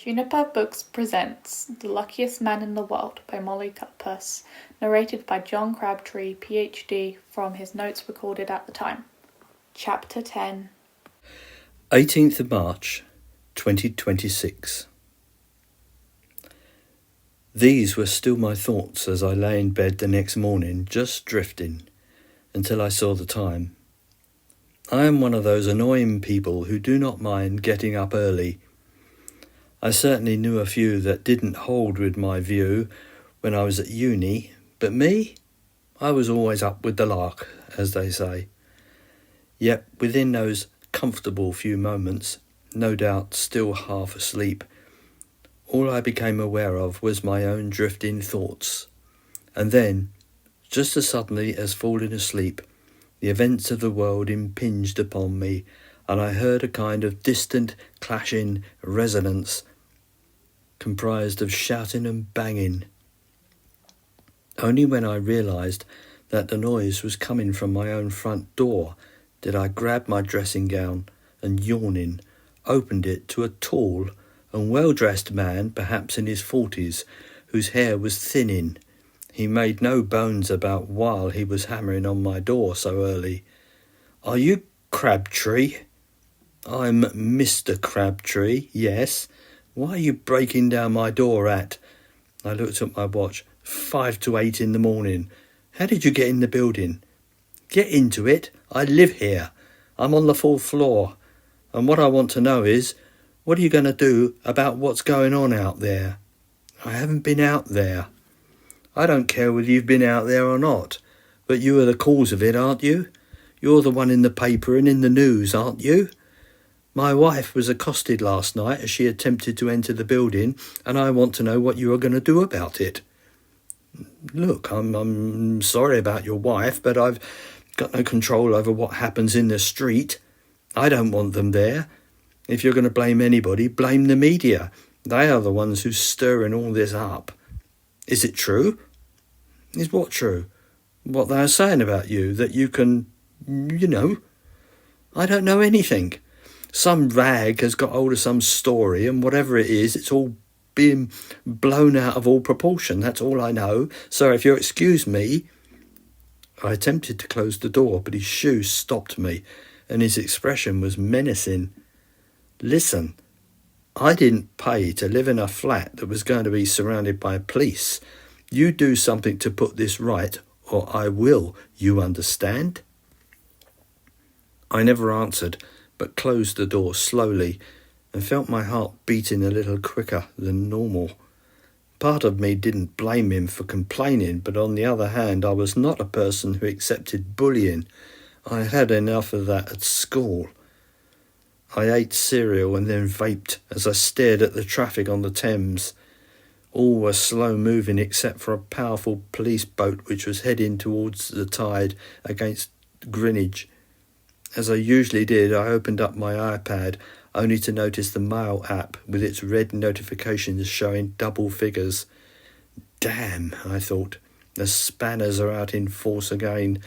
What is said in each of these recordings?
Juniper Books presents The Luckiest Man in the World by Molly Cutpurse, narrated by John Crabtree PhD from his notes recorded at the time. Chapter 10. 18th of March, 2026. These were still my thoughts as I lay in bed the next morning, just drifting, until I saw the time. I am one of those annoying people who do not mind getting up early. I certainly knew a few that didn't hold with my view when I was at uni, but me? I was always up with the lark, as they say. Yet within those comfortable few moments, no doubt still half asleep, all I became aware of was my own drifting thoughts. And then, just as suddenly as falling asleep, the events of the world impinged upon me, and I heard a kind of distant, clashing resonance comprised of shouting and banging. Only when I realised that the noise was coming from my own front door did I grab my dressing gown and, yawning, opened it to a tall and well-dressed man, perhaps in his 40s, whose hair was thinning. He made no bones about while he was hammering on my door so early. "Are you Crabtree?" "I'm Mr. Crabtree, yes. Why are you breaking down my door at?" I looked at my watch. 5 to 8 in the morning. "How did you get in the building?" "Get into it? I live here. I'm on the 4th floor. And what I want to know is, what are you going to do about what's going on out there?" "I haven't been out there." "I don't care whether you've been out there or not, but you are the cause of it, aren't you? You're the one in the paper and in the news, aren't you? My wife was accosted last night as she attempted to enter the building, and I want to know what you are going to do about it." "Look, I'm sorry about your wife, but I've got no control over what happens in the street. I don't want them there. If you're going to blame anybody, blame the media. They are the ones who's stirring all this up." "Is it true?" "Is what true?" "What they are saying about you, that you can, "I don't know anything. Some rag has got hold of some story, and whatever it is, it's all being blown out of all proportion. That's all I know. So if you'll excuse me..." I attempted to close the door, but his shoe stopped me, and his expression was menacing. "Listen, I didn't pay to live in a flat that was going to be surrounded by police. You do something to put this right, or I will, you understand?" I never answered, but closed the door slowly and felt my heart beating a little quicker than normal. Part of me didn't blame him for complaining, but on the other hand, I was not a person who accepted bullying. I had enough of that at school. I ate cereal and then vaped as I stared at the traffic on the Thames. All was slow moving except for a powerful police boat which was heading towards the tide against Greenwich. As I usually did, I opened up my iPad, only to notice the Mail app with its red notifications showing double figures. Damn, I thought, the spanners are out in force again,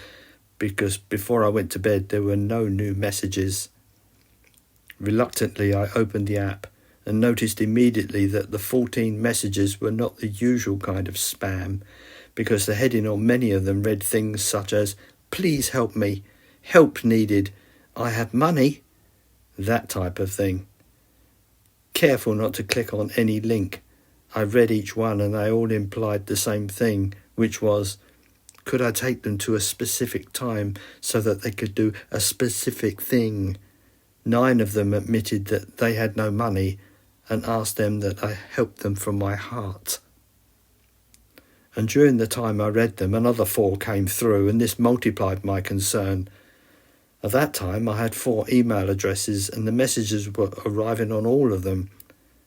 because before I went to bed there were no new messages. Reluctantly, I opened the app and noticed immediately that the 14 messages were not the usual kind of spam, because the heading on many of them read things such as, "Please help me," "Help needed," "I have money," that type of thing. Careful not to click on any link, I read each one and they all implied the same thing, which was, could I take them to a specific time so that they could do a specific thing? 9 of them admitted that they had no money and asked them that I help them from my heart. And during the time I read them, another 4 came through, and this multiplied my concern. At that time, I had 4 email addresses, and the messages were arriving on all of them.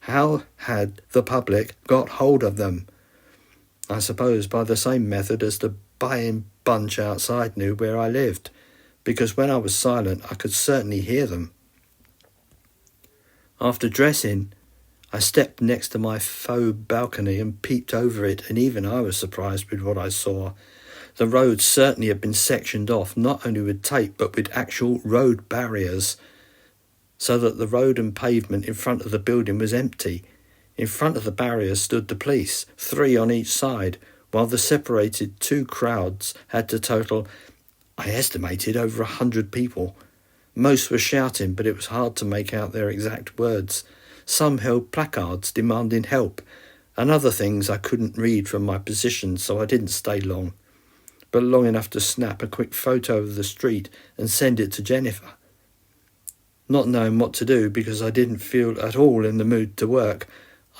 How had the public got hold of them? I suppose by the same method as the buying bunch outside knew where I lived, because when I was silent, I could certainly hear them. After dressing, I stepped next to my faux balcony and peeped over it, and even I was surprised with what I saw. The road certainly had been sectioned off, not only with tape, but with actual road barriers, so that the road and pavement in front of the building was empty. In front of the barrier stood the police, 3 on each side, while the separated 2 crowds had to total, I estimated, over 100 people. Most were shouting, but it was hard to make out their exact words. Some held placards demanding help, and other things I couldn't read from my position, so I didn't stay long, but long enough to snap a quick photo of the street and send it to Jennifer. Not knowing what to do because I didn't feel at all in the mood to work,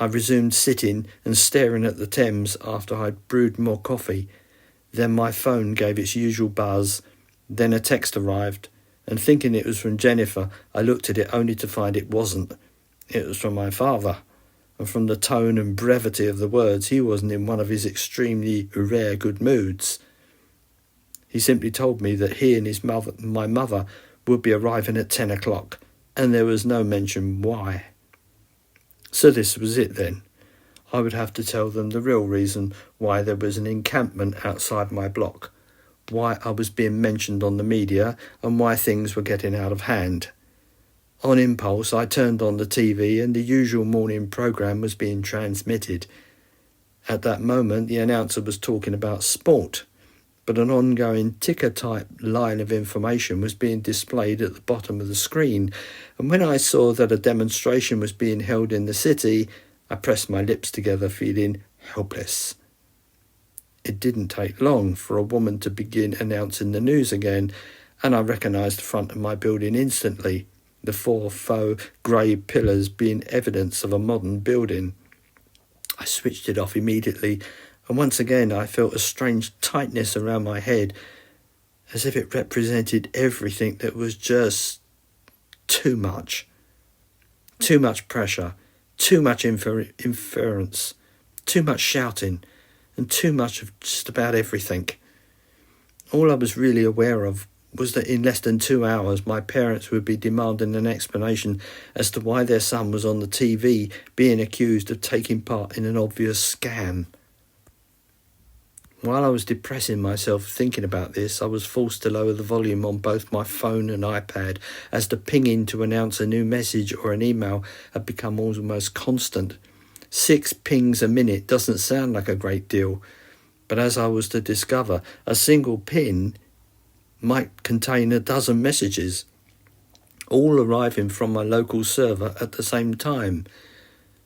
I resumed sitting and staring at the Thames after I'd brewed more coffee. Then my phone gave its usual buzz. Then a text arrived, and thinking it was from Jennifer, I looked at it only to find it wasn't. It was from my father, and from the tone and brevity of the words, he wasn't in one of his extremely rare good moods. He simply told me that he and my mother, would be arriving at 10 o'clock, and there was no mention why. So this was it then. I would have to tell them the real reason why there was an encampment outside my block, why I was being mentioned on the media, and why things were getting out of hand. On impulse, I turned on the TV and the usual morning programme was being transmitted. At that moment, the announcer was talking about sport, but an ongoing ticker-type line of information was being displayed at the bottom of the screen, and when I saw that a demonstration was being held in the city, I pressed my lips together, feeling helpless. It didn't take long for a woman to begin announcing the news again, and I recognised the front of my building instantly, the 4 faux grey pillars being evidence of a modern building. I switched it off immediately, and once again I felt a strange tightness around my head, as if it represented everything that was just too much. Too much pressure, too much inference, too much shouting, and too much of just about everything. All I was really aware of was that in less than 2 hours my parents would be demanding an explanation as to why their son was on the TV being accused of taking part in an obvious scam. While I was depressing myself thinking about this, I was forced to lower the volume on both my phone and iPad, as the pinging to announce a new message or an email had become almost constant. 6 pings a minute doesn't sound like a great deal, but as I was to discover, a single ping might contain a dozen messages, all arriving from my local server at the same time.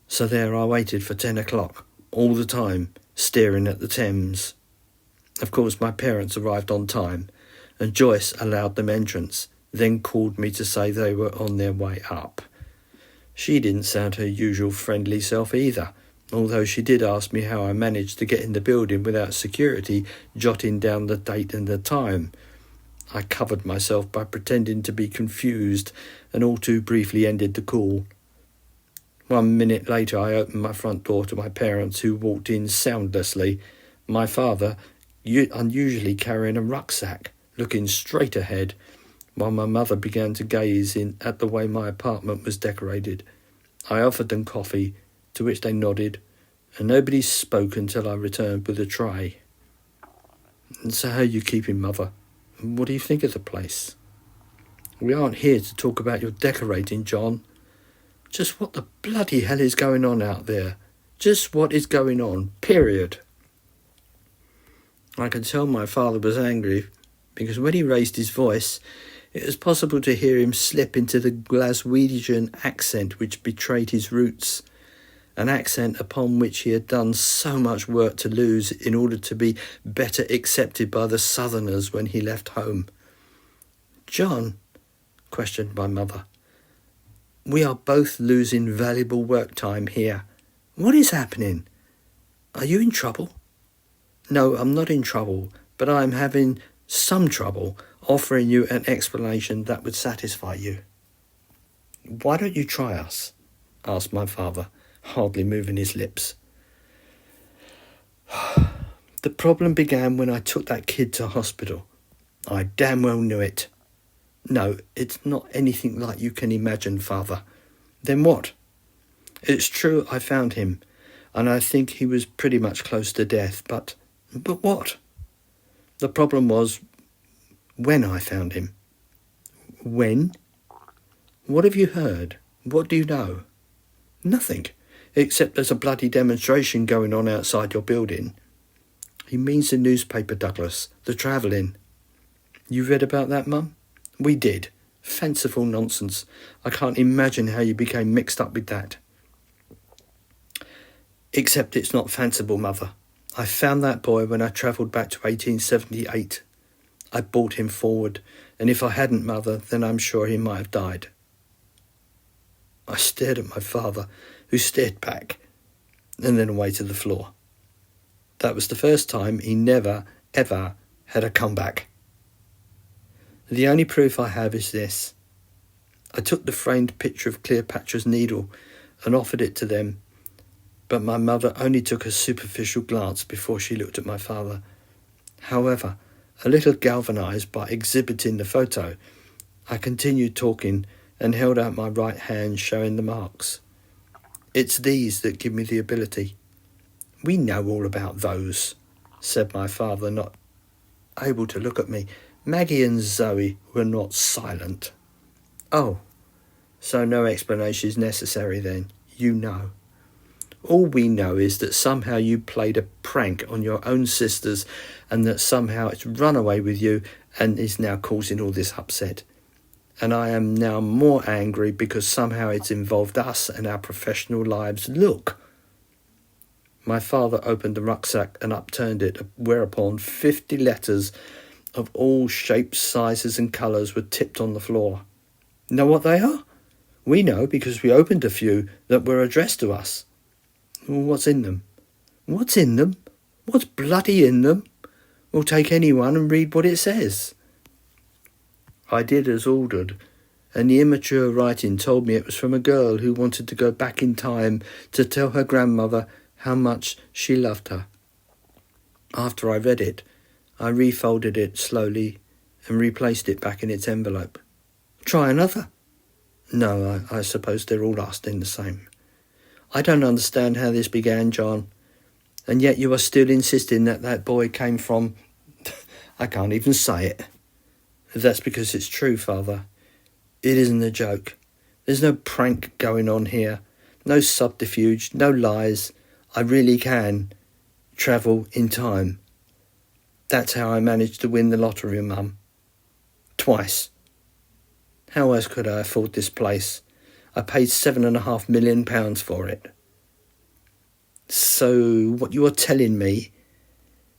So there I waited for 10 o'clock, all the time, staring at the Thames. Of course, my parents arrived on time, and Joyce allowed them entrance, then called me to say they were on their way up. She didn't sound her usual friendly self either, although she did ask me how I managed to get in the building without security jotting down the date and the time. I covered myself by pretending to be confused, and all too briefly ended the call. 1 minute later I opened my front door to my parents, who walked in soundlessly, my father unusually carrying a rucksack, looking straight ahead, while my mother began to gaze in at the way my apartment was decorated. I offered them coffee, to which they nodded, and nobody spoke until I returned with a tray. "And so how are you keeping, Mother? What do you think of the place?" "We aren't here to talk about your decorating, John. Just what the bloody hell is going on out there? Just what is going on, period." I could tell my father was angry, because when he raised his voice, it was possible to hear him slip into the Glaswegian accent which betrayed his roots, an accent upon which he had done so much work to lose in order to be better accepted by the Southerners when he left home. "John," questioned my mother, "we are both losing valuable work time here. What is happening? Are you in trouble?" "No, I'm not in trouble, but I'm having some trouble offering you an explanation that would satisfy you." "Why don't you try us?" asked my father, hardly moving his lips. "The problem began when I took that kid to hospital. I damn well knew it." "No, it's not anything like you can imagine, Father." "Then what?" "It's true I found him, and I think he was pretty much close to death, but..." "But what?" "The problem was when I found him." "When?" "What have you heard? What do you know?" "Nothing. except there's a bloody demonstration going on outside your building." "He means the newspaper, Douglas, the travelling." "You read about that, Mum?" "We did. Fanciful nonsense. I can't imagine how you became mixed up with that." "Except it's not fanciful, Mother. I found that boy when I travelled back to 1878. I brought him forward, and if I hadn't, Mother, then I'm sure he might have died." I stared at my father, who stared back, and then away to the floor. That was the first time he never, ever had a comeback. The only proof I have is this. I took the framed picture of Cleopatra's Needle and offered it to them, but my mother only took a superficial glance before she looked at my father. However, a little galvanised by exhibiting the photo, I continued talking and held out my right hand, showing the marks. "It's these that give me the ability." "We know all about those," said my father, not able to look at me. Maggie and Zoe were not silent. "Oh, so no explanation is necessary then. You know. All we know is that somehow you played a prank on your own sisters and that somehow it's run away with you and is now causing all this upset. And I am now more angry because somehow it's involved us and our professional lives. Look." My father opened the rucksack and upturned it, whereupon 50 letters of all shapes, sizes and colours were tipped on the floor. "Know what they are?" "We know because we opened a few that were addressed to us." "What's in them?" "What's in them? What's bloody in them? We'll take anyone and read what it says." I did as ordered, and the immature writing told me it was from a girl who wanted to go back in time to tell her grandmother how much she loved her. After I read it, I refolded it slowly and replaced it back in its envelope. "Try another." "No, I suppose they're all asking the same." "I don't understand how this began, John, and yet you are still insisting that that boy came from—" "I can't even say it." "That's because it's true, Father. It isn't a joke. There's no prank going on here, no subterfuge, no lies. I really can travel in time. That's how I managed to win the lottery, Mum. Twice. How else could I afford this place? I paid £7.5 million for it." "So what you are telling me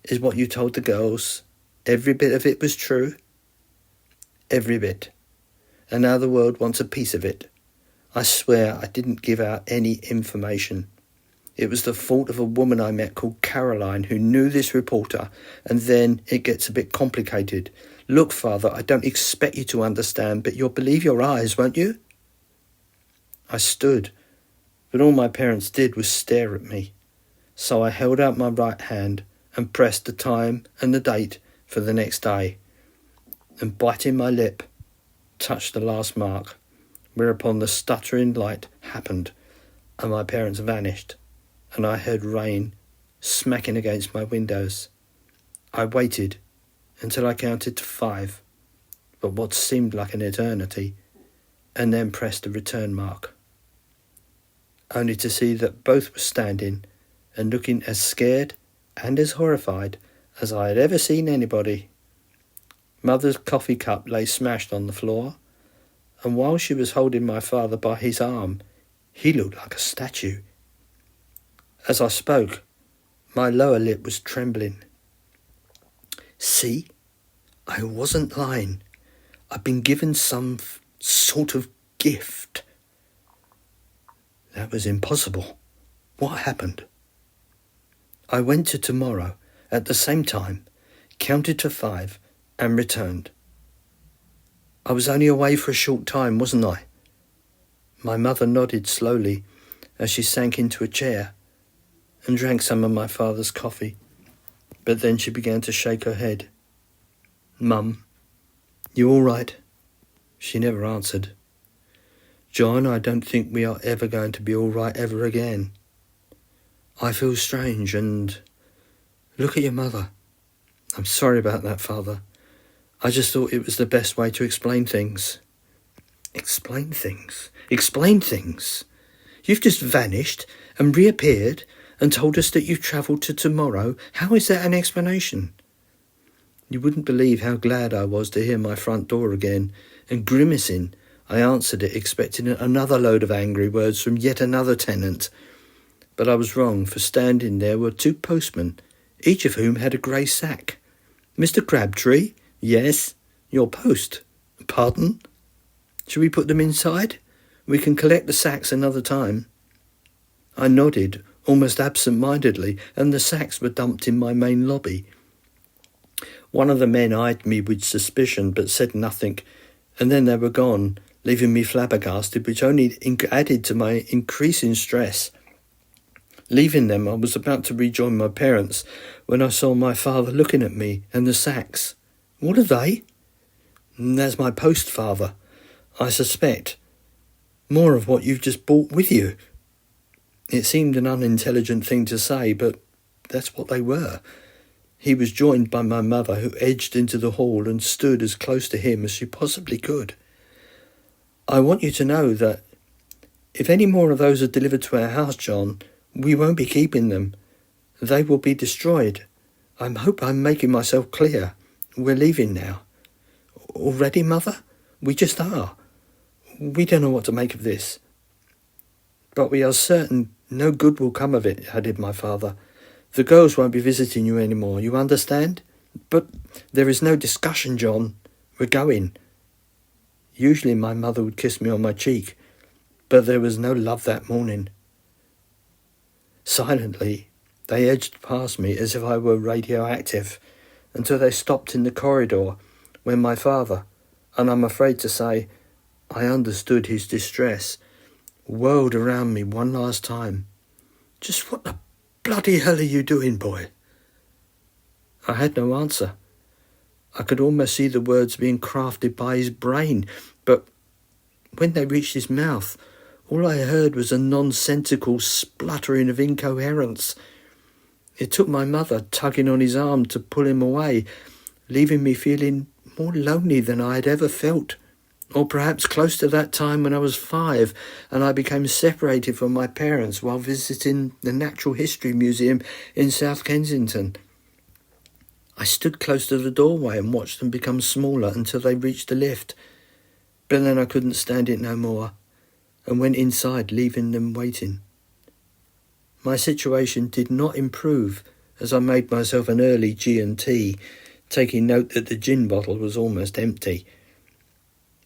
is what you told the girls. Every bit of it was true?" "Every bit. And now the world wants a piece of it. I swear I didn't give out any information. It was the fault of a woman I met called Caroline who knew this reporter, and then it gets a bit complicated. Look, Father, I don't expect you to understand, but you'll believe your eyes, won't you?" I stood, but all my parents did was stare at me. So I held out my right hand and pressed the time and the date for the next day, and biting my lip, touched the last mark, whereupon the stuttering light happened and my parents vanished, and I heard rain smacking against my windows. I waited until I counted to 5, but what seemed like an eternity, and then pressed the return mark, only to see that both were standing and looking as scared and as horrified as I had ever seen anybody. Mother's coffee cup lay smashed on the floor, and while she was holding my father by his arm, he looked like a statue. As I spoke, my lower lip was trembling. "See, I wasn't lying. I've been given some sort of gift." "That was impossible. What happened?" "I went to tomorrow at the same time, counted to 5 and returned. I was only away for a short time, wasn't I?" My mother nodded slowly as she sank into a chair and drank some of my father's coffee, but then she began to shake her head. "Mum, you all right?" She never answered. "John, I don't think we are ever going to be all right ever again. I feel strange and... Look at your mother. I'm sorry about that, Father. I just thought it was the best way to explain things." "Explain things? Explain things? You've just vanished and reappeared and told us that you've travelled to tomorrow. How is that an explanation? You wouldn't believe how glad I was to hear my front door again, and grimacing, I answered it, expecting another load of angry words from yet another tenant. But I was wrong, for standing there were 2 postmen, each of whom had a grey sack. Mr. Crabtree? Yes. Your post? Pardon? Shall we put them inside? We can collect the sacks another time. I nodded, almost absent-mindedly, and the sacks were dumped in my main lobby. One of the men eyed me with suspicion, but said nothing, and then they were gone, leaving me flabbergasted, which only added to my increasing stress. Leaving them, I was about to rejoin my parents when I saw my father looking at me and the sacks. What are they? That's my post, Father. I suspect more of what you've just brought with you. It seemed an unintelligent thing to say, but that's what they were. He was joined by my mother, who edged into the hall and stood as close to him as she possibly could. I want you to know that if any more of those are delivered to our house, John, we won't be keeping them. They will be destroyed. I hope I'm making myself clear. We're leaving now. Already, Mother? We just are. We don't know what to make of this. But we are certain no good will come of it, added my father. The girls won't be visiting you anymore, you understand? But there is no discussion, John. We're going. Usually my mother would kiss me on my cheek, but there was no love that morning. Silently, they edged past me as if I were radioactive, until they stopped in the corridor when my father, and I'm afraid to say I understood his distress, whirled around me one last time. Just what the bloody hell are you doing, boy? I had no answer. I could almost see the words being crafted by his brain, but when they reached his mouth, all I heard was a nonsensical spluttering of incoherence. It took my mother tugging on his arm to pull him away, leaving me feeling more lonely than I had ever felt. Or perhaps close to that time when I was 5 and I became separated from my parents while visiting the Natural History Museum in South Kensington. I stood close to the doorway and watched them become smaller until they reached the lift. But then I couldn't stand it no more and went inside, leaving them waiting. My situation did not improve as I made myself an early G&T, taking note that the gin bottle was almost empty.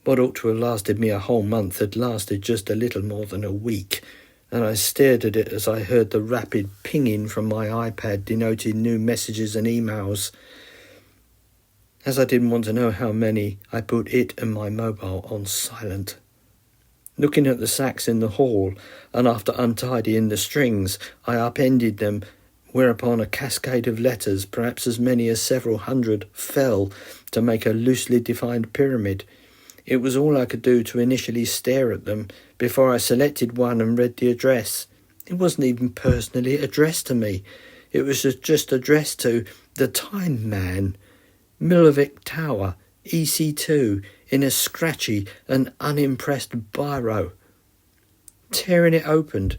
What ought to have lasted me a whole month had lasted just a little more than a week, and I stared at it as I heard the rapid pinging from my iPad denoting new messages and emails. As I didn't want to know how many, I put it and my mobile on silent. Looking at the sacks in the hall, and after untidying the strings, I upended them, whereupon a cascade of letters, perhaps as many as several hundred, fell to make a loosely defined pyramid. It was all I could do to initially stare at them before I selected one and read the address. It wasn't even personally addressed to me. It was just addressed to the Time Man, Milovic Tower, EC2, in a scratchy and unimpressed biro. Tearing it open,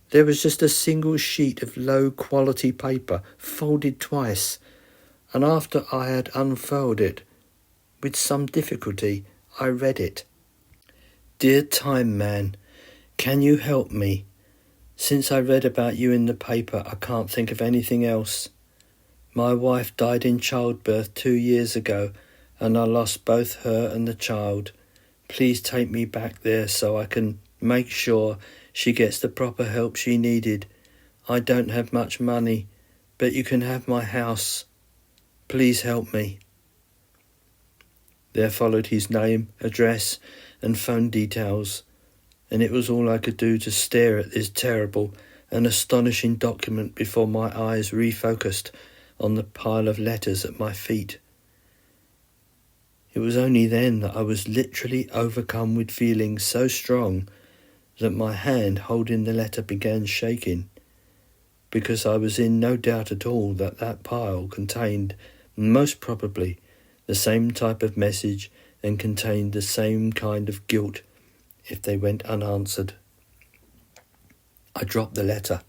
there was just a single sheet of low-quality paper, folded twice, and after I had unfurled it, with some difficulty, I read it. Dear Time Man, can you help me? Since I read about you in the paper, I can't think of anything else. My wife died in childbirth 2 years ago, and I lost both her and the child. Please take me back there so I can make sure she gets the proper help she needed. I don't have much money, but you can have my house. Please help me. There followed his name, address, and phone details, and it was all I could do to stare at this terrible and astonishing document before my eyes refocused on the pile of letters at my feet. It was only then that I was literally overcome with feelings so strong that my hand holding the letter began shaking, because I was in no doubt at all that that pile contained, most probably, the same type of message and contained the same kind of guilt if they went unanswered. I dropped the letter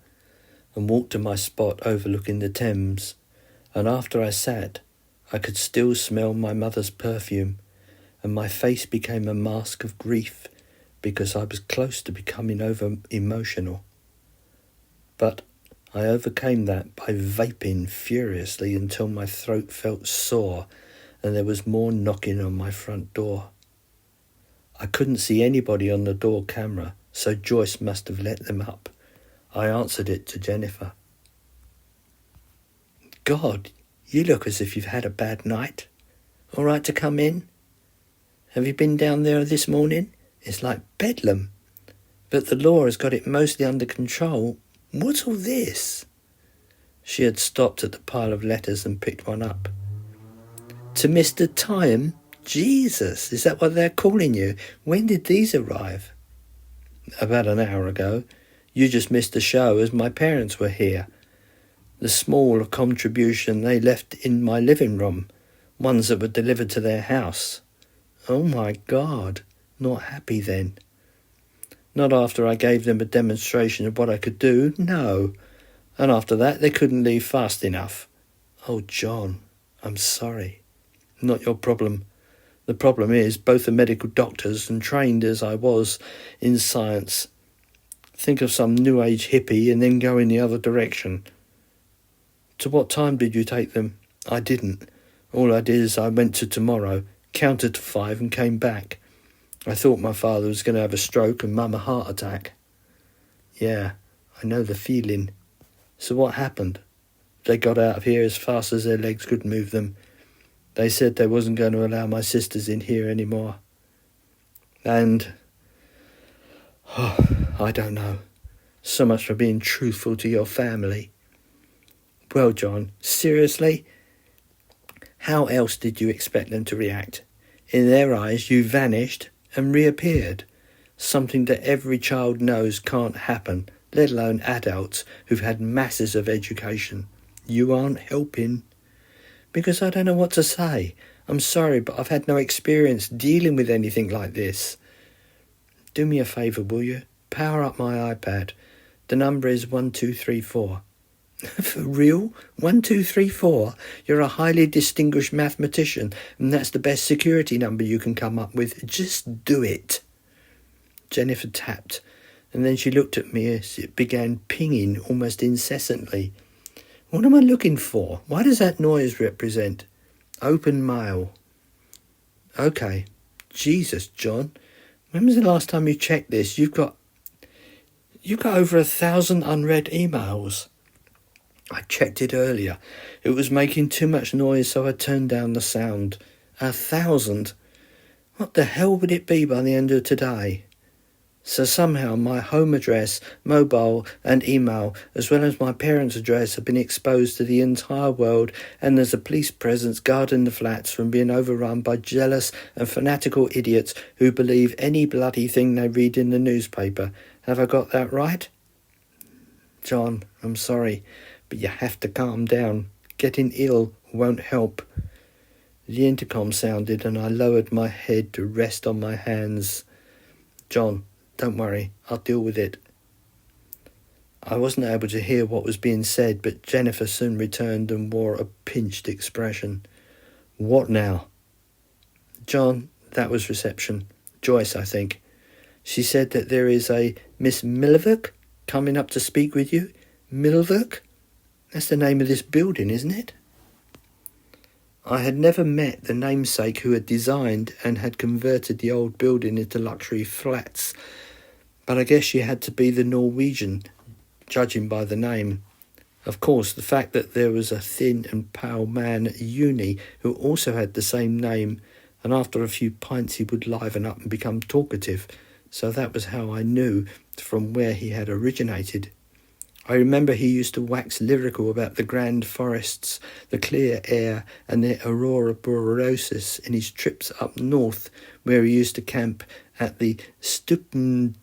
and walked to my spot overlooking the Thames, and after I sat, I could still smell my mother's perfume, and my face became a mask of grief because I was close to becoming over-emotional. But I overcame that by vaping furiously until my throat felt sore and there was more knocking on my front door. I couldn't see anybody on the door camera, so Joyce must have let them up. I answered it to Jennifer. God, you look as if you've had a bad night. All right to come in? Have you been down there this morning? It's like bedlam. But the law has got it mostly under control. What's all this? She had stopped at the pile of letters and picked one up. To Mr. Time? Jesus, is that what they're calling you? When did these arrive? About an hour ago. You just missed the show as my parents were here. The small contribution they left in my living room, ones that were delivered to their house. Oh my God, not happy then. Not after I gave them a demonstration of what I could do, no. And after that they couldn't leave fast enough. Oh John, I'm sorry. Not your problem. The problem is both are medical doctors and trained as I was in science. Think of some new age hippie and then go in the other direction. To what time did you take them? I didn't. All I did is I went to tomorrow, counted to 5 and came back. I thought my father was going to have a stroke and Mum a heart attack. Yeah, I know the feeling. So what happened? They got out of here as fast as their legs could move them. They said they wasn't going to allow my sisters in here anymore. And... I don't know. So much for being truthful to your family. Well, John, seriously? How else did you expect them to react? In their eyes, you vanished and reappeared. Something that every child knows can't happen, let alone adults who've had masses of education. You aren't helping. Because I don't know what to say. I'm sorry, but I've had no experience dealing with anything like this. Do me a favour, will you? Power up my iPad. The number is 1234. For real? 1234? You're a highly distinguished mathematician, and that's the best security number you can come up with. Just do it. Jennifer tapped, and then she looked at me as it began pinging almost incessantly. What am I looking for? Why does that noise represent? Open mail. Okay. Jesus, John. When was the last time you checked this? You've got over 1,000 unread emails. I checked it earlier. It was making too much noise, so I turned down the sound. 1,000? What the hell would it be by the end of today? So somehow my home address, mobile and email, as well as my parents' address, have been exposed to the entire world, and there's a police presence guarding the flats from being overrun by jealous and fanatical idiots who believe any bloody thing they read in the newspaper. Have I got that right? John, I'm sorry, but you have to calm down. Getting ill won't help. The intercom sounded and I lowered my head to rest on my hands. John, don't worry, I'll deal with it. I wasn't able to hear what was being said, but Jennifer soon returned and wore a pinched expression. What now? John, that was reception. Joyce, I think. She said that there is a Miss Milvik coming up to speak with you. Milvik? That's the name of this building, isn't it? I had never met the namesake who had designed and had converted the old building into luxury flats, but I guess she had to be the Norwegian, judging by the name. Of course, the fact that there was a thin and pale man at uni who also had the same name, and after a few pints he would liven up and become talkative, so that was how I knew from where he had originated. I remember he used to wax lyrical about the grand forests, the clear air, and the aurora borealis in his trips up north, where he used to camp at the Stuten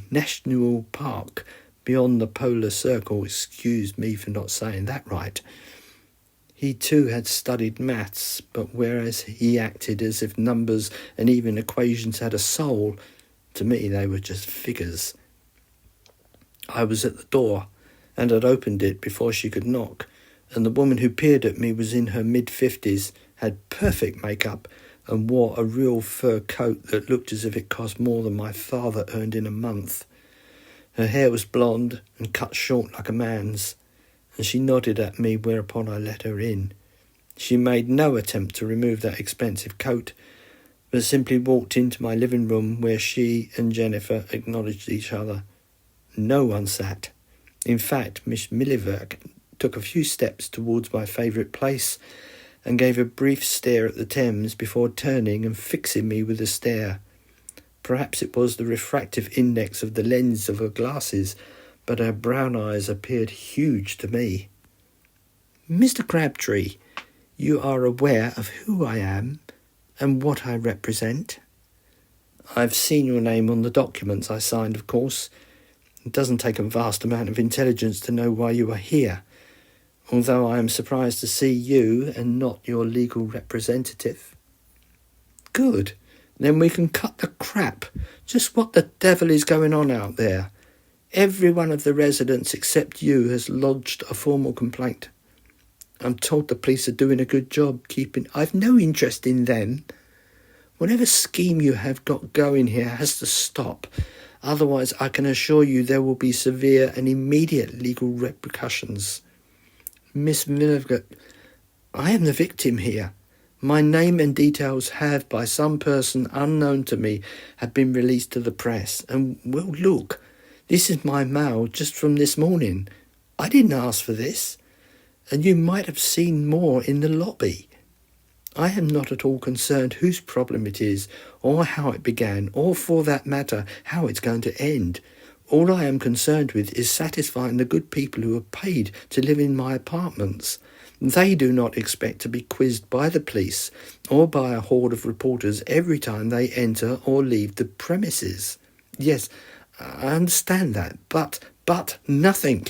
National Park beyond the polar circle. Excuse me for not saying that right. He too had studied maths, but whereas he acted as if numbers and even equations had a soul, to me they were just figures. I was at the door and had opened it before she could knock, and the woman who peered at me was in her mid-50s, had perfect makeup, and wore a real fur coat that looked as if it cost more than my father earned in a month. Her hair was blonde and cut short like a man's, and she nodded at me, whereupon I let her in. She made no attempt to remove that expensive coat, but simply walked into my living room where she and Jennifer acknowledged each other. No one sat. In fact, Miss Milliverk took a few steps towards my favourite place and gave a brief stare at the Thames before turning and fixing me with a stare. Perhaps it was the refractive index of the lens of her glasses, but her brown eyes appeared huge to me. "Mr. Crabtree, you are aware of who I am and what I represent?" "I've seen your name on the documents I signed, of course. It doesn't take a vast amount of intelligence to know why you are here, although I am surprised to see you and not your legal representative." "Good. Then we can cut the crap. Just what the devil is going on out there? Every one of the residents except you has lodged a formal complaint. I'm told the police are doing a good job keeping... I've no interest in them. Whatever scheme you have got going here has to stop. Otherwise, I can assure you there will be severe and immediate legal repercussions. Miss Milligan, I am the victim here. My name and details have, by some person unknown to me, have been released to the press. And, well, look, this is my mail just from this morning. I didn't ask for this. And you might have seen more in the lobby. I am not at all concerned whose problem it is, or how it began, or for that matter, how it's going to end. All I am concerned with is satisfying the good people who are paid to live in my apartments. They do not expect to be quizzed by the police or by a horde of reporters every time they enter or leave the premises. Yes, I understand that, but nothing.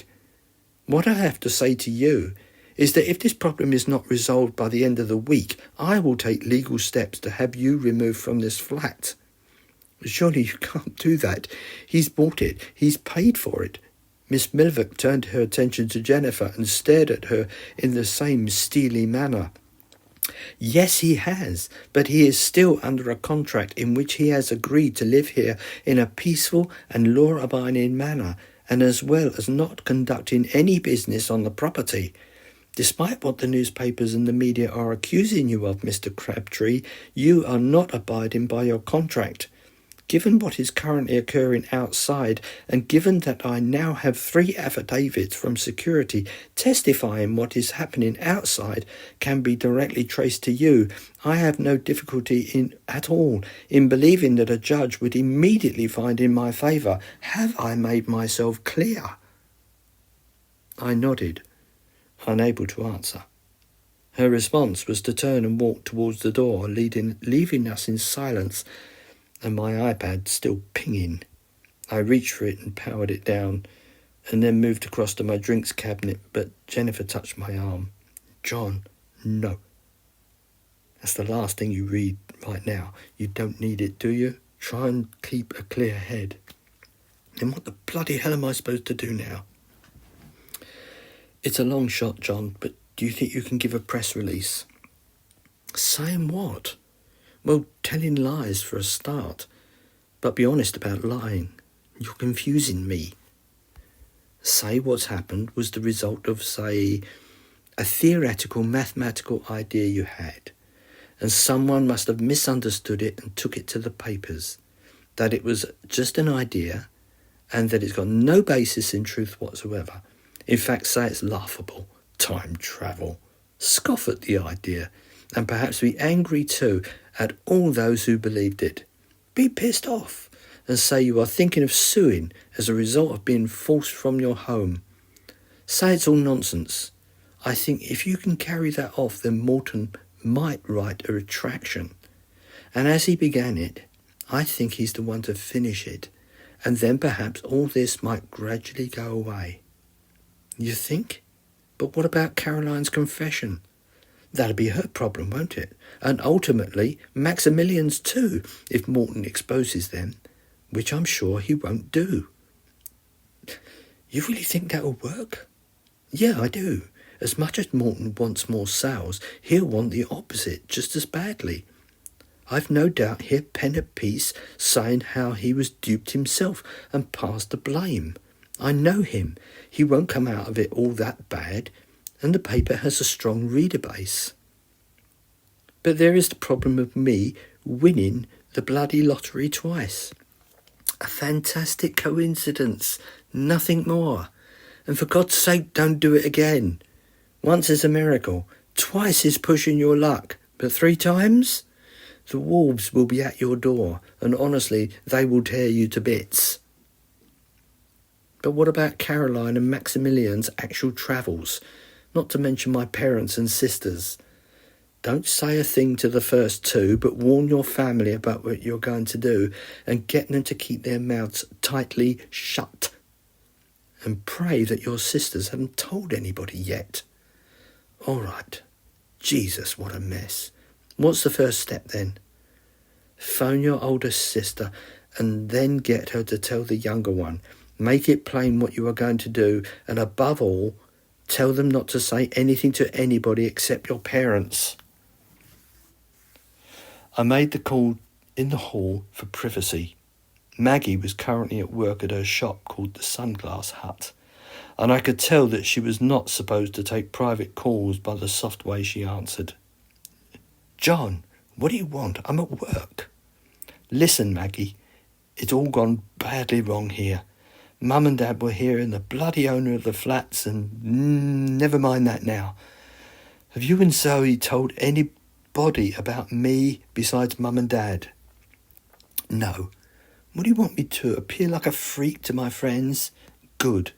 What I have to say to you is that if this problem is not resolved by the end of the week, I will take legal steps to have you removed from this flat. Surely you can't do that. He's bought it. He's paid for it. Miss Milliverk turned her attention to Jennifer and stared at her in the same steely manner. Yes, he has, but he is still under a contract in which he has agreed to live here in a peaceful and law-abiding manner, and as well as not conducting any business on the property. Despite what the newspapers and the media are accusing you of, Mr. Crabtree, you are not abiding by your contract. Given what is currently occurring outside, and given that I now have 3 affidavits from security testifying what is happening outside can be directly traced to you, I have no difficulty at all in believing that a judge would immediately find in my favour. Have I made myself clear?" I nodded, unable to answer. Her response was to turn and walk towards the door, leaving us in silence, and my iPad still pinging. I reached for it and powered it down, and then moved across to my drinks cabinet, but Jennifer touched my arm. "John, no. That's the last thing you read right now. You don't need it, do you? Try and keep a clear head." "Then what the bloody hell am I supposed to do now?" "It's a long shot, John, but do you think you can give a press release?" "Saying what?" "Well, telling lies for a start. But be honest about lying. You're confusing me. Say what's happened was the result of, say, a theoretical mathematical idea you had, and someone must have misunderstood it and took it to the papers. That it was just an idea, and that it's got no basis in truth whatsoever. In fact, say it's laughable. Time travel. Scoff at the idea, and perhaps be angry too at all those who believed it. Be pissed off and say you are thinking of suing as a result of being forced from your home. Say it's all nonsense. I think if you can carry that off, then Morton might write a retraction. And as he began it, I think he's the one to finish it, and then perhaps all this might gradually go away." "You think? But what about Caroline's confession?" "That'll be her problem, won't it? And ultimately Maximilian's too, if Morton exposes them, which I'm sure he won't do." You really think that'll work? Yeah, I do. As much as Morton wants more sales, he'll want the opposite just as badly. I've no doubt he'll pen a piece saying how he was duped himself and passed the blame. I know him. He won't come out of it all that bad, and the paper has a strong reader base. But there is the problem of me winning the bloody lottery twice. A fantastic coincidence, nothing more. And for God's sake, don't do it again. Once is a miracle, twice is pushing your luck, but 3 times? The wolves will be at your door, and honestly, they will tear you to bits. But what about Caroline and Maximilian's actual travels? Not to mention my parents and sisters. Don't say a thing to the first 2, but warn your family about what you're going to do and get them to keep their mouths tightly shut. And pray that your sisters haven't told anybody yet. All right. Jesus, what a mess. What's the first step then? Phone your older sister and then get her to tell the younger one. Make it plain what you are going to do, and above all, tell them not to say anything to anybody except your parents. I made the call in the hall for privacy. Maggie was currently at work at her shop called the Sunglass Hut, and I could tell that she was not supposed to take private calls by the soft way she answered. John, what do you want? I'm at work. Listen, Maggie, it's all gone badly wrong here. Mum and Dad were here and the bloody owner of the flats, and never mind that now. Have you and Zoe told anybody about me besides Mum and Dad? No. What do you want me to, appear like a freak to my friends? Good.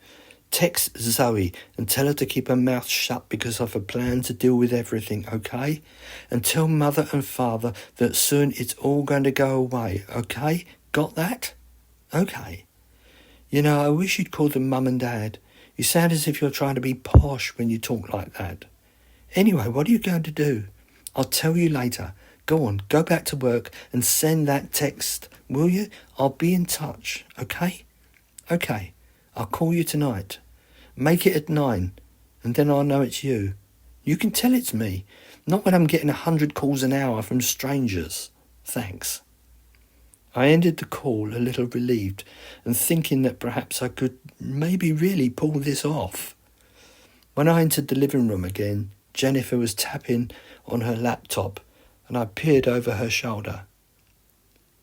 Text Zoe and tell her to keep her mouth shut because I've a plan to deal with everything, okay? And tell Mother and Father that soon it's all going to go away, okay? Got that? Okay. You know, I wish you'd call them Mum and Dad. You sound as if you're trying to be posh when you talk like that. Anyway, what are you going to do? I'll tell you later. Go on, go back to work and send that text, will you? I'll be in touch, okay? Okay. I'll call you tonight. Make it at 9, and then I'll know it's you. You can tell it's me, not when I'm getting 100 calls an hour from strangers. Thanks. I ended the call a little relieved and thinking that perhaps I could maybe really pull this off. When I entered the living room again, Jennifer was tapping on her laptop and I peered over her shoulder.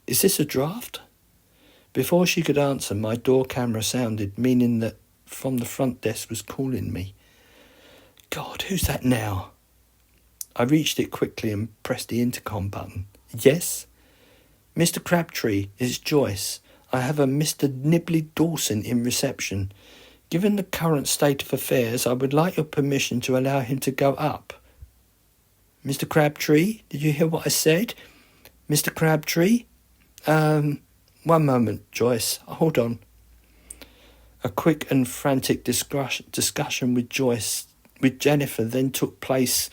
Is this a draft? Before she could answer, my door camera sounded, meaning that from the front desk was calling me. God, who's that now? I reached it quickly and pressed the intercom button. Yes? Mr. Crabtree, it's Joyce. I have a Mr. Nibley Dawson in reception. Given the current state of affairs, I would like your permission to allow him to go up. Mr. Crabtree, did you hear what I said? Mr. Crabtree? One moment, Joyce. Hold on. A quick and frantic discussion with Jennifer then took place,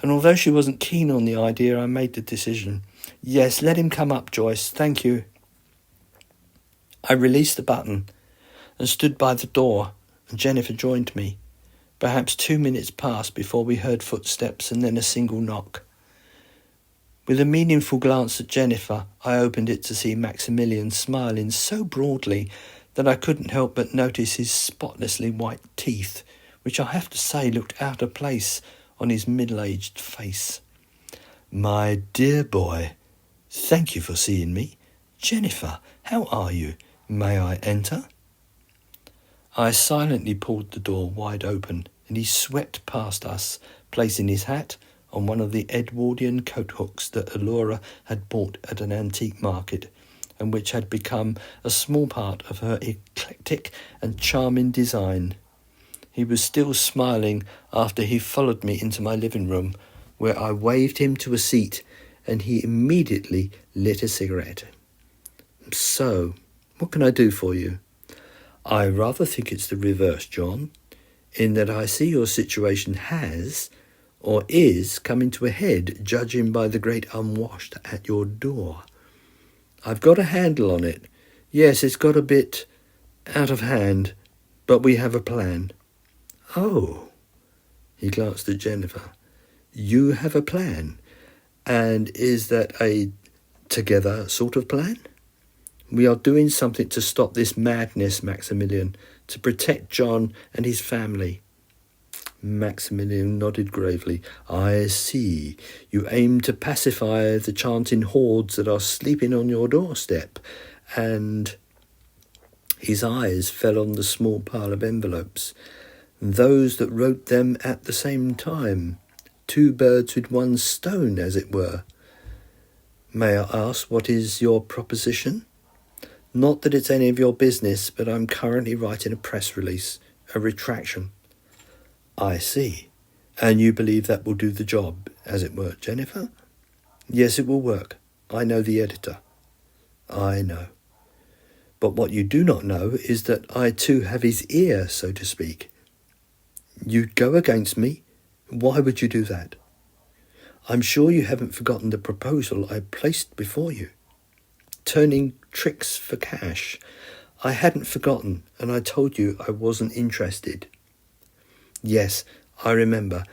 and although she wasn't keen on the idea, I made the decision. Yes, let him come up, Joyce. Thank you. I released the button and stood by the door, and Jennifer joined me. Perhaps 2 minutes passed before we heard footsteps and then a single knock. With a meaningful glance at Jennifer, I opened it to see Maximilian smiling so broadly that I couldn't help but notice his spotlessly white teeth, which I have to say looked out of place on his middle-aged face. My dear boy, thank you for seeing me. Jennifer, how are you? May I enter? I silently pulled the door wide open, and he swept past us, placing his hat on one of the Edwardian coat hooks that Alora had bought at an antique market, and which had become a small part of her eclectic and charming design. He was still smiling after he followed me into my living room, where I waved him to a seat, and he immediately lit a cigarette. So, what can I do for you? I rather think it's the reverse, John, in that I see your situation has, or is, coming to a head, judging by the great unwashed at your door. I've got a handle on it. Yes, it's got a bit out of hand, But we have a plan. Oh, he glanced at Jennifer. You have a plan? And is that a together sort of plan? We are doing something to stop this madness, Maximilian, to protect John and his family. Maximilian nodded gravely. I see. You aim to pacify the chanting hordes that are sleeping on your doorstep. And his eyes fell on the small pile of envelopes, those that wrote them at the same time. 2 birds with 1 stone, as it were. May I ask, what is your proposition? Not that it's any of your business, but I'm currently writing a press release, a retraction. I see. And you believe that will do the job, as it were, Jennifer? Yes, it will work. I know the editor. I know. But what you do not know is that I too have his ear, so to speak. You'd go against me? Why would you do that? I'm sure you haven't forgotten the proposal I placed before you. Turning tricks for cash. I hadn't forgotten, and I told you I wasn't interested. Yes, I remember,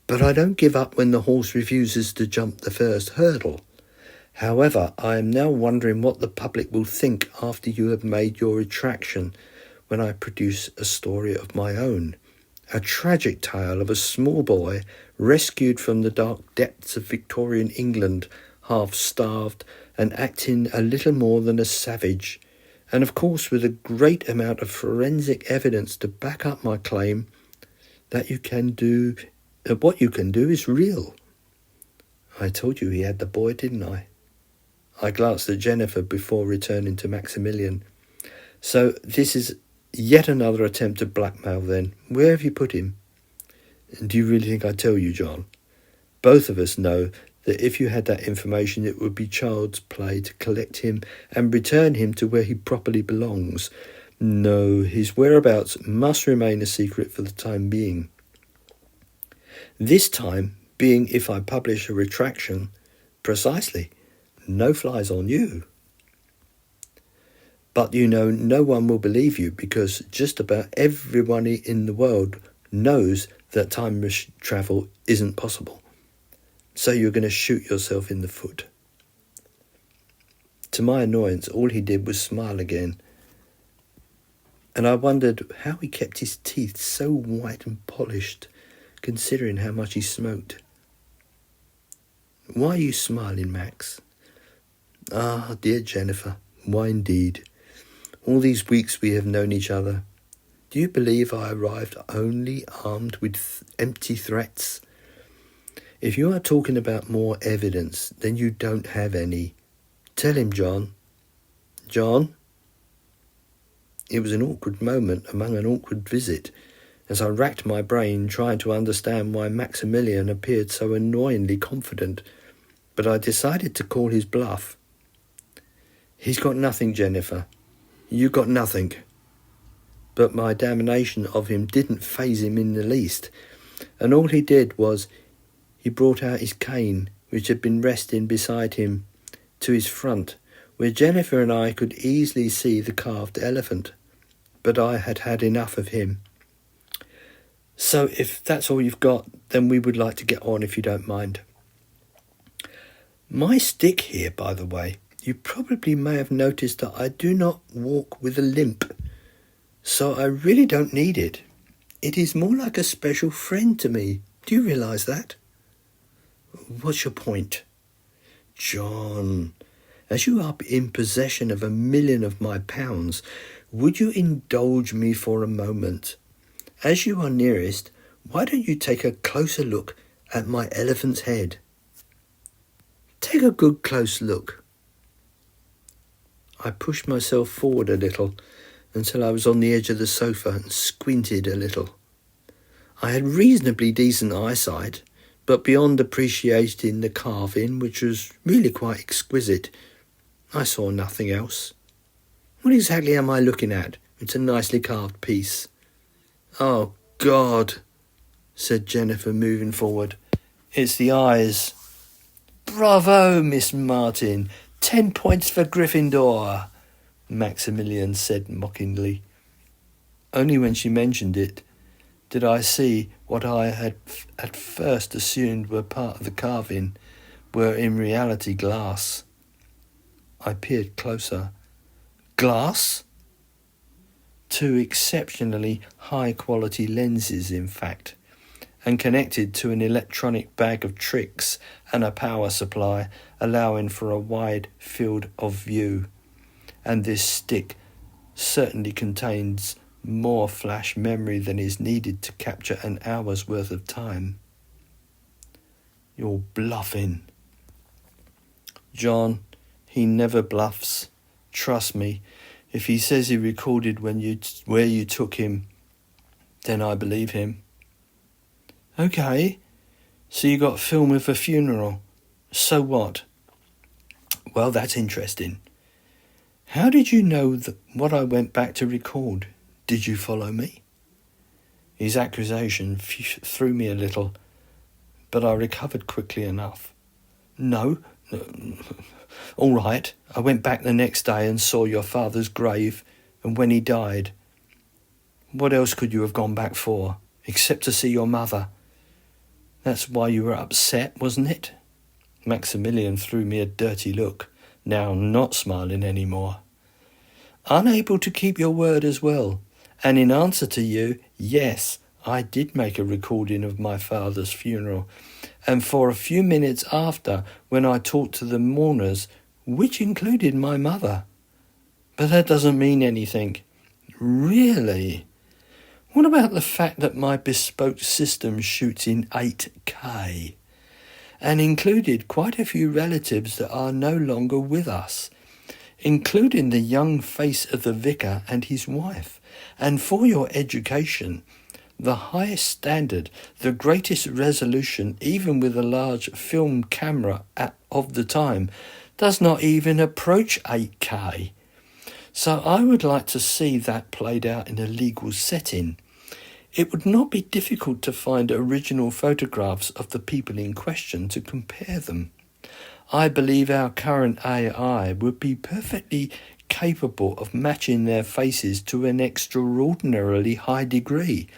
but I don't give up when the horse refuses to jump the first hurdle. However, I am now wondering what the public will think after you have made your retraction when I produce a story of my own. A tragic tale of a small boy rescued from the dark depths of Victorian England, half-starved and acting a little more than a savage, and of course with a great amount of forensic evidence to back up my claim that what you can do is real. I told you he had the boy, didn't I? I glanced at Jennifer before returning to Maximilian. So this is yet another attempt at blackmail then. Where have you put him? Do you really think I'd tell you, John? Both of us know that if you had that information, it would be child's play to collect him and return him to where he properly belongs. No, his whereabouts must remain a secret for the time being. This time being if I publish a retraction. Precisely. No flies on you. But you know, no one will believe you because just about everyone in the world knows that time travel isn't possible. So you're going to shoot yourself in the foot. To my annoyance, all he did was smile again. And I wondered how he kept his teeth so white and polished, considering how much he smoked. Why are you smiling, Max? Ah, dear Jennifer, why indeed? All these weeks we have known each other. Do you believe I arrived only armed with empty threats? If you are talking about more evidence, then you don't have any. Tell him, John. John? It was an awkward moment among an awkward visit, as I racked my brain trying to understand why Maximilian appeared so annoyingly confident, but I decided to call his bluff. He's got nothing, Jennifer. You got nothing. But my damnation of him didn't faze him in the least, and all he did was he brought out his cane, which had been resting beside him, to his front, where Jennifer and I could easily see the carved elephant. But I had had enough of him. So if that's all you've got, then we would like to get on if you don't mind. My stick here, by the way, you probably may have noticed that I do not walk with a limp, so I really don't need it. It is more like a special friend to me. Do you realise that? What's your point? John, as you are in possession of 1,000,000 of my pounds, would you indulge me for a moment? As you are nearest, why don't you take a closer look at my elephant's head? Take a good close look. I pushed myself forward a little until I was on the edge of the sofa and squinted a little. I had reasonably decent eyesight, but beyond appreciating the carving, which was really quite exquisite, I saw nothing else. What exactly am I looking at? It's a nicely carved piece. Oh, God, said Jennifer, moving forward. It's the eyes. Bravo, Miss Martin. 10 points for Gryffindor, Maximilian said mockingly. Only when she mentioned it did I see what I had at first assumed were part of the carving were in reality glass. I peered closer. Glass? 2 exceptionally high-quality lenses, in fact, and connected to an electronic bag of tricks and a power supply, allowing for a wide field of view. And this stick certainly contains more flash memory than is needed to capture an hour's worth of time. You're bluffing. John, he never bluffs. Trust me, if he says he recorded where you took him, then I believe him. Okay, so you got film of a funeral. So what? Well, that's interesting. How did you know what I went back to record? Did you follow me? His accusation threw me a little, but I recovered quickly enough. No. All right, I went back the next day and saw your father's grave, and when he died. What else could you have gone back for, except to see your mother? That's why you were upset, wasn't it? Maximilian threw me a dirty look, now not smiling anymore. Unable to keep your word as well, and in answer to you, yes, I did make a recording of my father's funeral, and for a few minutes after, when I talked to the mourners, which included my mother. But that doesn't mean anything. Really? What about the fact that my bespoke system shoots in 8K and included quite a few relatives that are no longer with us, including the young face of the vicar and his wife, and for your education, the highest standard, the greatest resolution, even with a large film camera of the time, does not even approach 8K. So I would like to see that played out in a legal setting. It would not be difficult to find original photographs of the people in question to compare them. I believe our current AI would be perfectly capable of matching their faces to an extraordinarily high degree.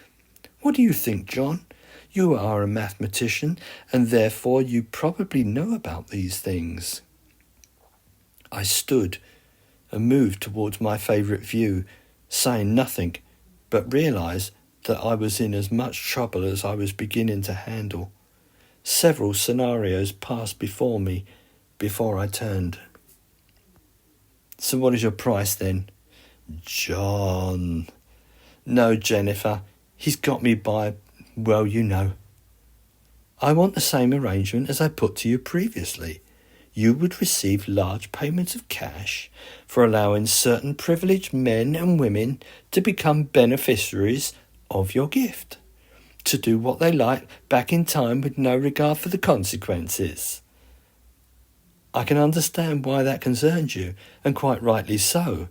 What do you think, John? You are a mathematician, and therefore you probably know about these things. I stood and moved towards my favourite view, saying nothing, but realised that I was in as much trouble as I was beginning to handle. Several scenarios passed before me before I turned. So what is your price then? John. No, Jennifer, he's got me by, well, you know. I want the same arrangement as I put to you previously. You would receive large payments of cash for allowing certain privileged men and women to become beneficiaries of your gift, to do what they like back in time with no regard for the consequences. I can understand why that concerns you, and quite rightly so.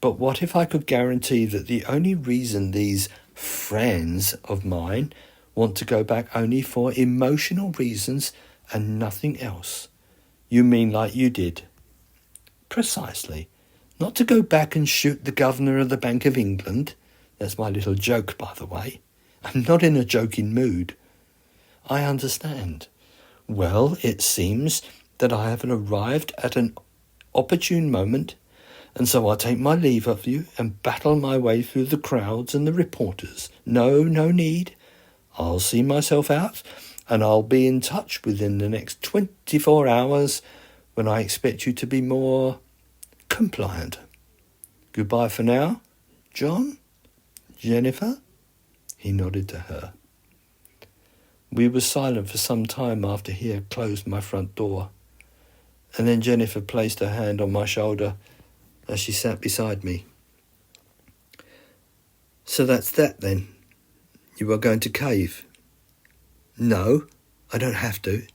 But what if I could guarantee that the only reason these friends of mine want to go back only for emotional reasons and nothing else? You mean like you did? Precisely. Not to go back and shoot the governor of the Bank of England. That's my little joke, by the way. I'm not in a joking mood. I understand. Well, it seems that I have arrived at an opportune moment, and so I take my leave of you and battle my way through the crowds and the reporters. No need. I'll see myself out, and I'll be in touch within the next 24 hours when I expect you to be more compliant. Goodbye for now, John? Jennifer? He nodded to her. We were silent for some time after he had closed my front door, and then Jennifer placed her hand on my shoulder as she sat beside me. So that's that then? You are going to cave? No, I don't have to.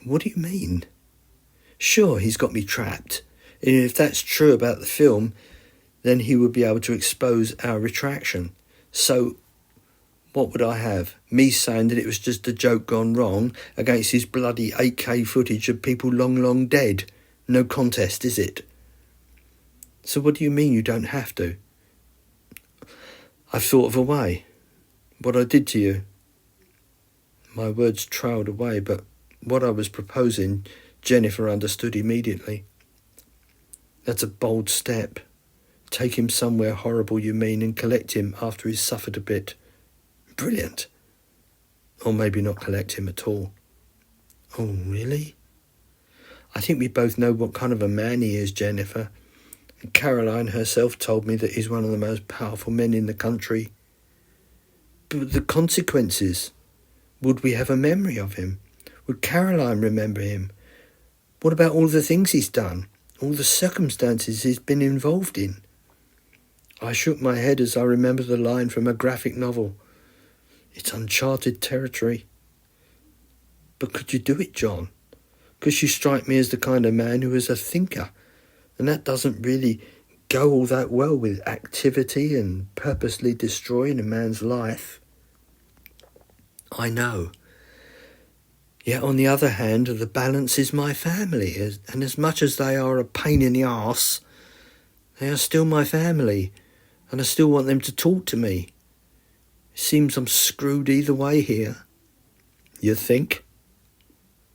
What do you mean? Sure, he's got me trapped, and if that's true about the film, then he would be able to expose our retraction. So, what would I have? Me saying that it was just a joke gone wrong against his bloody 8K footage of people long dead? No contest, is it? So what do you mean you don't have to? I've thought of a way. What I did to you. My words trailed away, but what I was proposing, Jennifer understood immediately. That's a bold step. Take him somewhere horrible, you mean, and collect him after he's suffered a bit. Brilliant. Or maybe not collect him at all. Oh, really? I think we both know what kind of a man he is, Jennifer. And Caroline herself told me that he's one of the most powerful men in the country. But the consequences? Would we have a memory of him? Would Caroline remember him? What about all the things he's done? All the circumstances he's been involved in? I shook my head as I remembered the line from a graphic novel. It's uncharted territory. But could you do it, John? Because you strike me as the kind of man who is a thinker, and that doesn't really go all that well with activity and purposely destroying a man's life. I know. Yet on the other hand, the balance is my family, and as much as they are a pain in the arse, they are still my family, and I still want them to talk to me. It seems I'm screwed either way here. You think?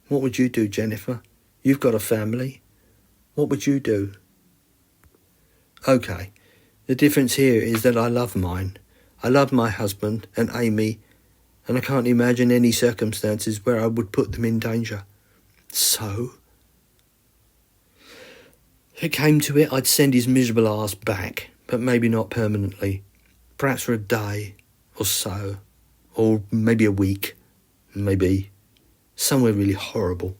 What would you do, Jennifer? You've got a family. What would you do? Okay, the difference here is that I love mine. I love my husband and Amy, and I can't imagine any circumstances where I would put them in danger. So? If it came to it, I'd send his miserable arse back, but maybe not permanently. Perhaps for a day or so, or maybe a week, maybe somewhere really horrible,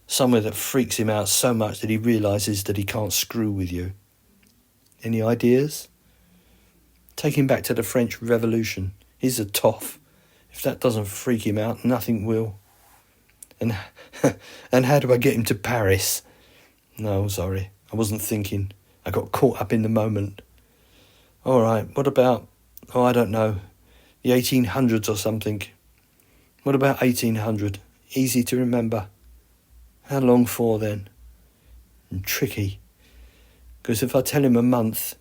somewhere that freaks him out so much that he realises that he can't screw with you. Any ideas? Take him back to the French Revolution. He's a toff. If that doesn't freak him out, nothing will. And how do I get him to Paris? No, sorry, I wasn't thinking. I got caught up in the moment. All right, what about, I don't know, the 1800s or something? What about 1800? Easy to remember. How long for then? And tricky. Because if I tell him a month,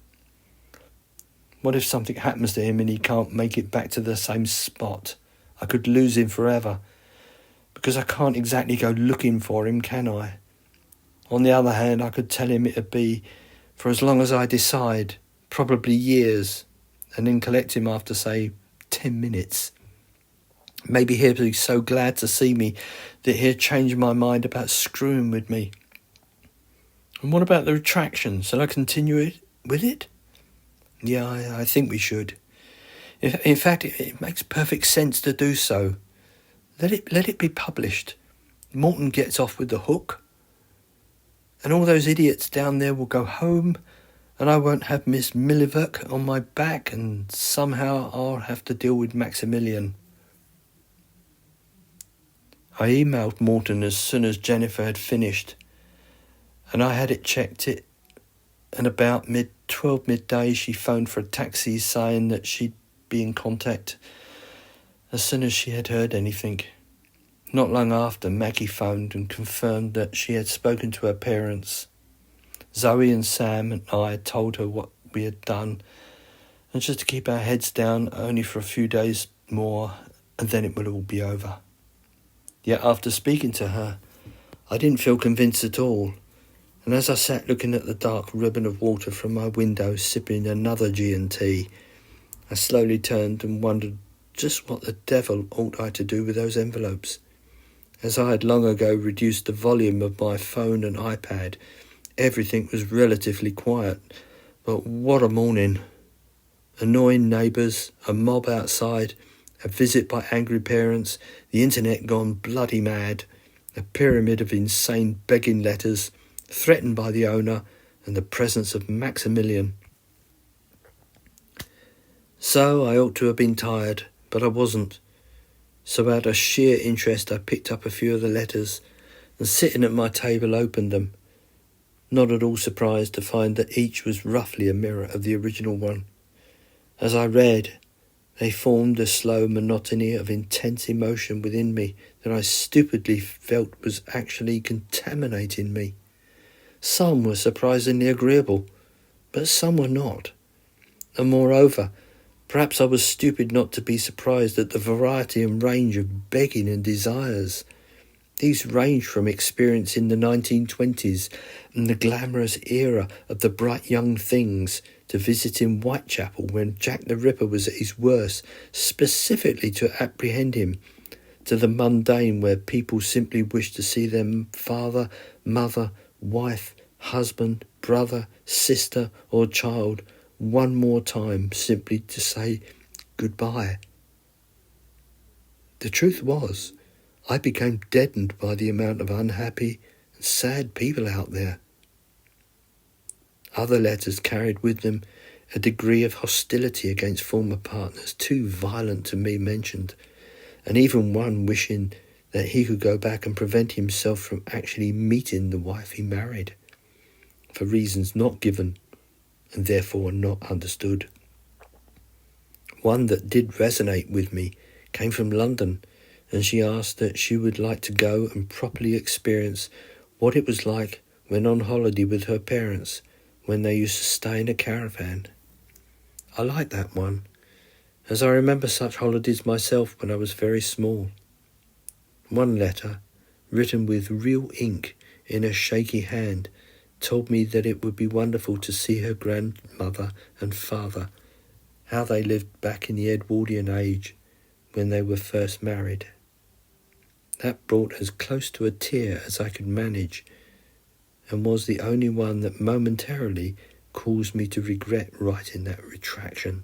what if something happens to him and he can't make it back to the same spot? I could lose him forever. Because I can't exactly go looking for him, can I? On the other hand, I could tell him it'd be for as long as I decide, probably years, and then collect him after, say, 10 minutes. Maybe he'll be so glad to see me that he'll change my mind about screwing with me. And what about the retraction? Shall I continue it with it? Yeah, I think we should. In fact, it makes perfect sense to do so. Let it be published. Morton gets off with the hook. And all those idiots down there will go home, and I won't have Miss Milliverk on my back, and somehow I'll have to deal with Maximilian. I emailed Morton as soon as Jennifer had finished, and I had it checked it, and about midday she phoned for a taxi saying that she'd be in contact as soon as she had heard anything. Not long after, Maggie phoned and confirmed that she had spoken to her parents. Zoe and Sam and I had told her what we had done, and just to keep our heads down only for a few days more, and then it would all be over. Yet after speaking to her, I didn't feel convinced at all, and as I sat looking at the dark ribbon of water from my window, sipping another G&T, I slowly turned and wondered just what the devil ought I to do with those envelopes. As I had long ago reduced the volume of my phone and iPad, everything was relatively quiet. But what a morning. Annoying neighbours, a mob outside, a visit by angry parents, the internet gone bloody mad, a pyramid of insane begging letters, threatened by the owner, and the presence of Maximilian. So I ought to have been tired, but I wasn't. So out of sheer interest I picked up a few of the letters and sitting at my table opened them, not at all surprised to find that each was roughly a mirror of the original one. As I read, they formed a slow monotony of intense emotion within me that I stupidly felt was actually contaminating me. Some were surprisingly agreeable, but some were not. And moreover, Perhaps I was stupid not to be surprised at the variety and range of begging and desires. These range from experience in the 1920s and the glamorous era of the bright young things to visiting Whitechapel when Jack the Ripper was at his worst, specifically to apprehend him, to the mundane where people simply wish to see their father, mother, wife, husband, brother, sister or child one more time, simply to say goodbye. The truth was, I became deadened by the amount of unhappy and sad people out there. Other letters carried with them a degree of hostility against former partners too violent to be mentioned, and even one wishing that he could go back and prevent himself from actually meeting the wife he married, for reasons not given and therefore not understood. One that did resonate with me came from London, and she asked that she would like to go and properly experience what it was like when on holiday with her parents when they used to stay in a caravan. I like that one, as I remember such holidays myself when I was very small. One letter, written with real ink in a shaky hand, told me that it would be wonderful to see her grandmother and father, how they lived back in the Edwardian age when they were first married. That brought as close to a tear as I could manage, and was the only one that momentarily caused me to regret writing that retraction.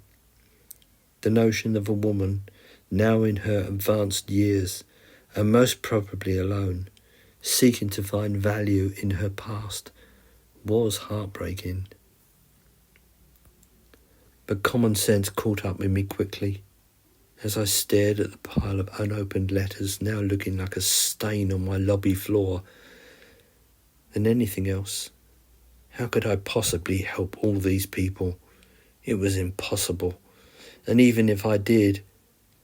The notion of a woman, now in her advanced years, and most probably alone, seeking to find value in her past, was heartbreaking. But common sense caught up with me quickly, as I stared at the pile of unopened letters now looking like a stain on my lobby floor. Than anything else, how could I possibly help all these people? It was impossible. And even if I did,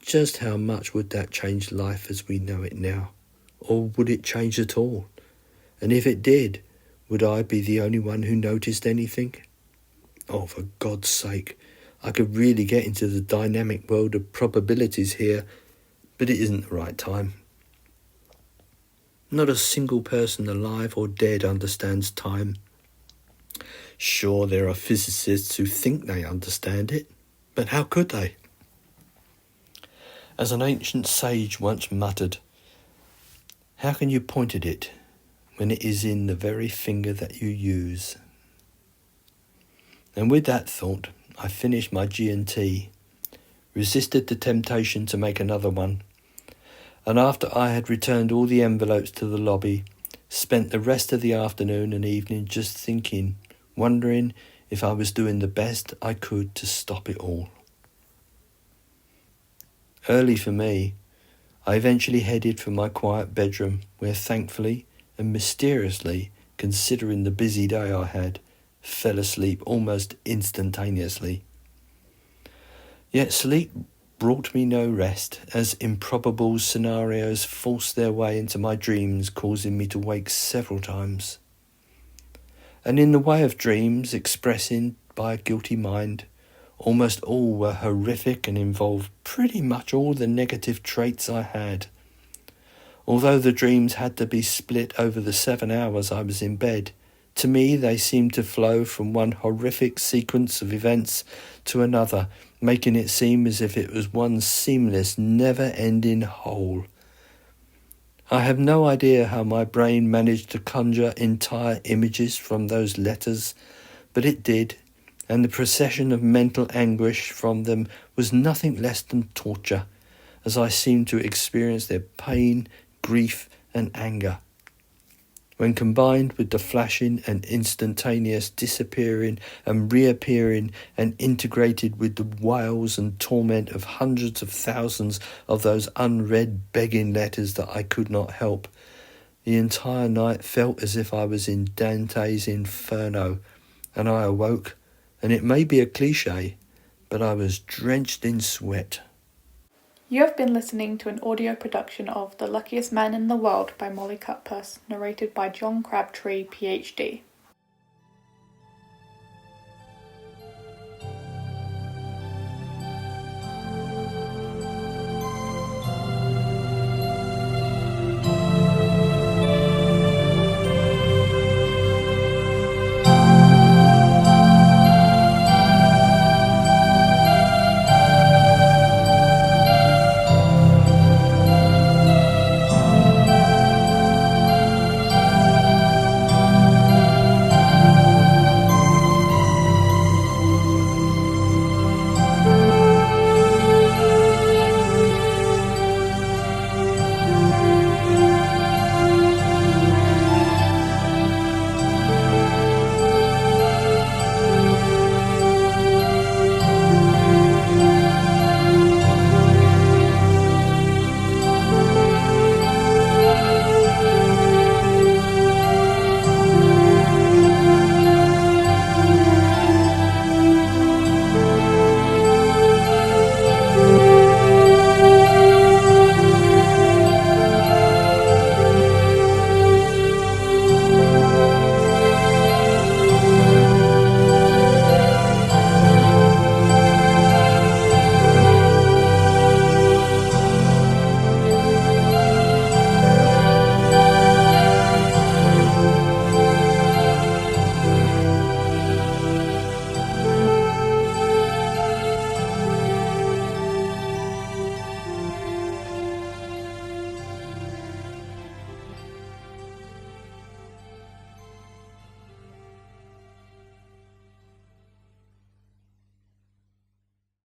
just how much would that change life as we know it now? Or would it change at all? And if it did, would I be the only one who noticed anything? Oh, for God's sake, I could really get into the dynamic world of probabilities here, but it isn't the right time. Not a single person alive or dead understands time. Sure, there are physicists who think they understand it, but how could they? As an ancient sage once muttered, how can you point at it when it is in the very finger that you use? And with that thought, I finished my G&T, resisted the temptation to make another one, and after I had returned all the envelopes to the lobby, spent the rest of the afternoon and evening just thinking, wondering if I was doing the best I could to stop it all. Early for me, I eventually headed for my quiet bedroom, where thankfully and mysteriously, considering the busy day I had, fell asleep almost instantaneously. Yet sleep brought me no rest, as improbable scenarios forced their way into my dreams, causing me to wake several times. And in the way of dreams expressing by a guilty mind, almost all were horrific and involved pretty much all the negative traits I had. Although the dreams had to be split over the 7 hours I was in bed, to me they seemed to flow from one horrific sequence of events to another, making it seem as if it was one seamless, never-ending whole. I have no idea how my brain managed to conjure entire images from those letters, but it did, and the procession of mental anguish from them was nothing less than torture, as I seemed to experience their pain, grief, and anger. When combined with the flashing and instantaneous disappearing and reappearing and integrated with the wails and torment of hundreds of thousands of those unread begging letters that I could not help, the entire night felt as if I was in Dante's Inferno, and I awoke, and it may be a cliché, but I was drenched in sweat. You have been listening to an audio production of The Luckiest Man in the World by Molly Cutpurse, narrated by John Crabtree PhD.